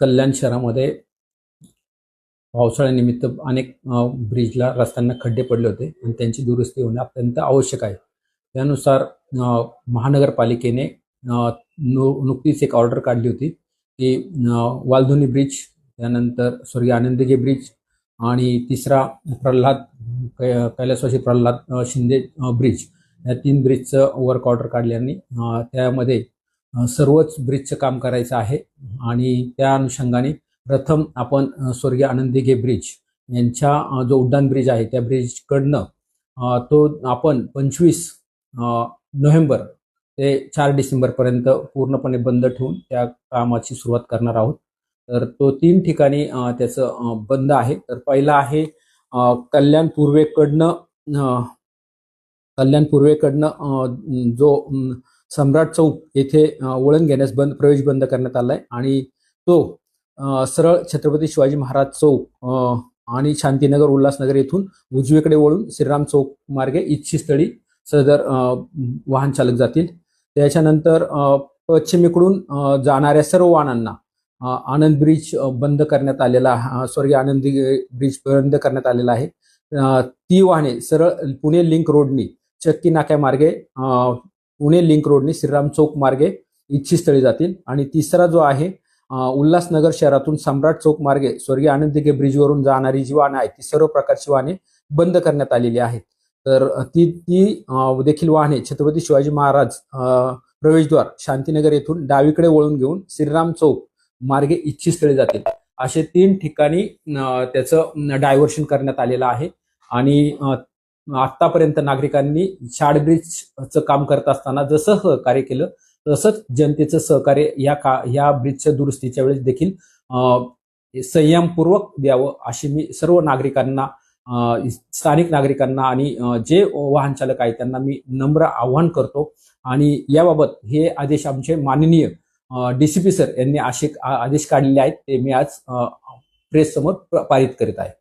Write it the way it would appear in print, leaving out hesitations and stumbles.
कल्याण शहरामध्ये पावसाळ्यानिमित्त अनेक ब्रिजला रस्त्यांना खड्डे पडले होते आणि त्यांची दुरुस्ती होणे अत्यंत आवश्यक आहे। त्यानुसार महानगरपालिकेने नुकतीच एक ऑर्डर काढली होती की वालधुनी ब्रिज, त्यानंतर स्वर्गीय आनंदगे ब्रिज आणि तिसरा कैलासवासी प्रल्हाद शिंदे ब्रिज, या 3 ब्रिजचं वर्क ऑर्डर काढल्याने त्यामध्ये सर्वच ब्रिजचं काम करायचं आहे। आणि त्या अनुषंगाने प्रथम आपण स्वर्गीय आनंदगे ब्रिज यांच्या जो उड्डाण ब्रिज आहे त्या ब्रिजकडनं तो आपण 25 नोव्हेंबर ते 4 डिसेंबरपर्यंत पूर्णपणे बंद ठेवून त्या कामाची सुरुवात करणार आहोत। तर तो 3 ठिकाणी त्याचं बंद आहे। तर पहिला आहे कल्याण पूर्वेकडनं जो सम्राट चौक येथे वळण घेण्यास प्रवेश बंद करण्यात आलाय आणि तो सरळ छत्रपती शिवाजी महाराज चौक आणि शांतीनगर उल्हासनगर येथून उजवीकडे वळून श्रीराम चौक मार्गे इच्छितस्थळी सदर वाहन चालक जातील। त्याच्यानंतर पश्चिमेकडून जाणाऱ्या सर्व वाहनांना आनंद ब्रिज बंद करण्यात आलेला, स्वर्गीय आनंदी ब्रिज बंद करण्यात आलेला आहे। ती वाहने सरळ पुणे लिंक रोडनी चक्की नाक्यामार्गे पुणे लिंक रोडनी श्रीराम चौक मार्गे इच्छितस्थळी जातील। आणि तिसरा जो आहे उल्हासनगर शहरातून सम्राट चौक मार्गे स्वर्गीय आनंदगे ब्रिजवरून जाणारी जी वाहने आहेत ती सर्व प्रकारची वाहने बंद करण्यात आलेली आहेत। तर ती देखील वाहने छत्रपती शिवाजी महाराज प्रवेशद्वार शांतीनगर येथून डावीकडे वळून घेऊन श्रीराम चौक मार्गे इच्छितस्थळी जातील। असे 3 ठिकाणी त्याचं डायव्हर्शन करण्यात आलेलं आहे। आणि आतापर्यंत नागरिकांनी शार्ट ब्रिजचं काम करत असताना जसं सहकार्य केलं तसंच जनतेचं सहकार्य या ब्रिजच्या दुरुस्तीच्या वेळेस देखील संयमपूर्वक द्यावं अशी मी सर्व नागरिकांना, स्थानिक नागरिकांना आणि जे वाहन चालक आहेत त्यांना मी नम्र आवाहन करतो। आणि याबाबत हे आदेश आमचे माननीय DCP सर यांनी आदेश काढलेले आहेत, ते मी आज प्रेस समोर पारित करीत आहे।